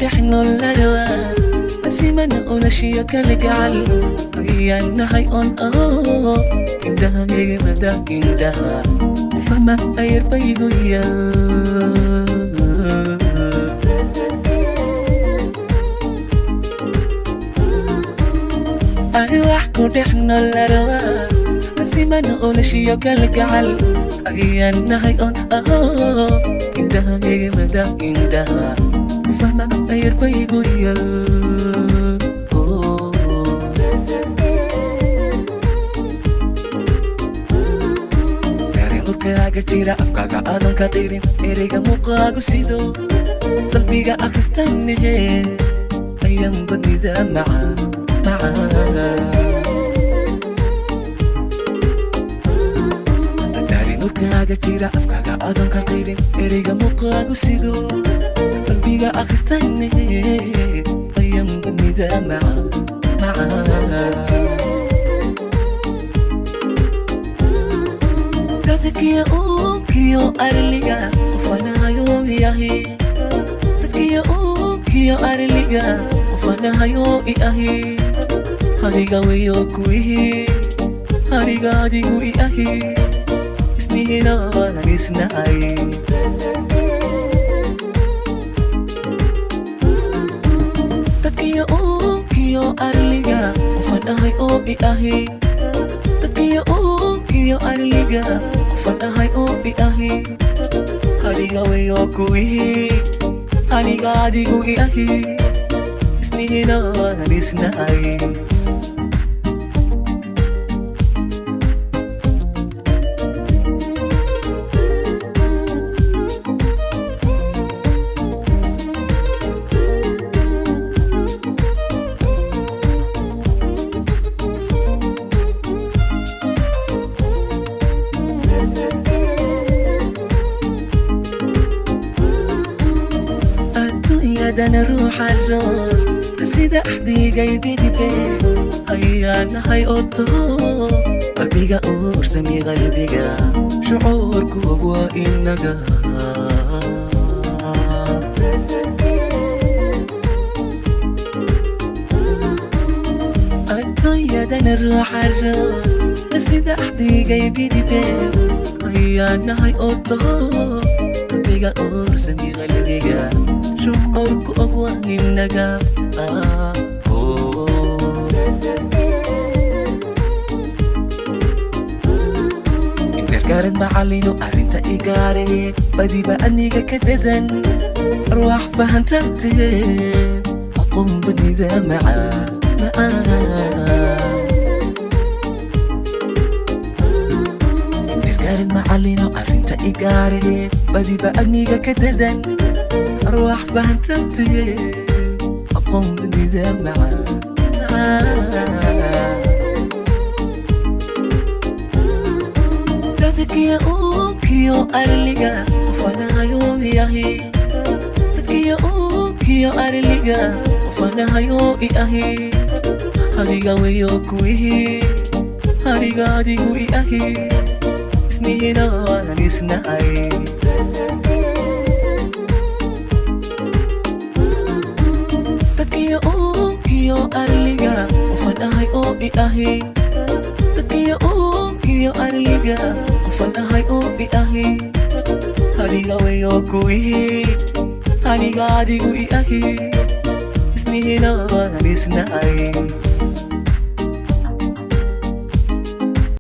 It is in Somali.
dhexno larawa asimana olashiya kala gacal ayaanahay on aho indhahayga mada indhaha fama ayarbaygu yal wax ku dhexno larawa asimana olashiya kala gacal ayaanahay on aho indhahayga mada indhaha fama ayarbaygu yal dareenurkaaga jira afkaaga aadan ka qirin ereyga muuqaagu sido qalbiga akhristanehe ayaan badnida dareenurkaaga jira afkaaga aadan ka qirin ereyga muuqaagu sido qalbiga akhristanehe ayaan badnida dadkiya uunkiyo arliga qofanahayo iahi dadkiya uunkiyo arliga qofanahayo iahi hadiga weyo kuihi hadiga adigu iahi isnihinaan isnahay dadkiya uunkiyo arliga qofanahay oo iahi dadkiya uunkiyo arliga qofanahay oo iahi hadiga weyo kuihi hadiga adigu iahi isnihinaan isnahay adana ruuxa roor sida axdigay dhidibe ayaanahay oto qalbiga uursami qalbiga shucuurkuog waa inaga adduunyadana ruuxa roor sida axdigay dhidibe ayaanahay oto qalbiga uursami qalbiga shucuurku og waa inaga indergaarad macallino arrinta igaare badiba aniga ka dadan arwaax fahantartee aqoon badnida indergaarad macallino arrinta igaare badiba aniga ka dadan أروح فهمتنتي أقوم بالنداء دادك يا أوكيو أرليغا قفنا يوم ياهي دادك يا أوكيو أرليغا قفنا يوم ياهي هاريغا ويو كويهي هاريغا ديغو ياهي اسنينا نسناي dadkiya uunkiyo arliga qofanahay oo iahi dadkiya uunkiyo arliga qofanahay oo iahi hadiga weyo kuihi hadiga adigu iahi isnihinaan isnahay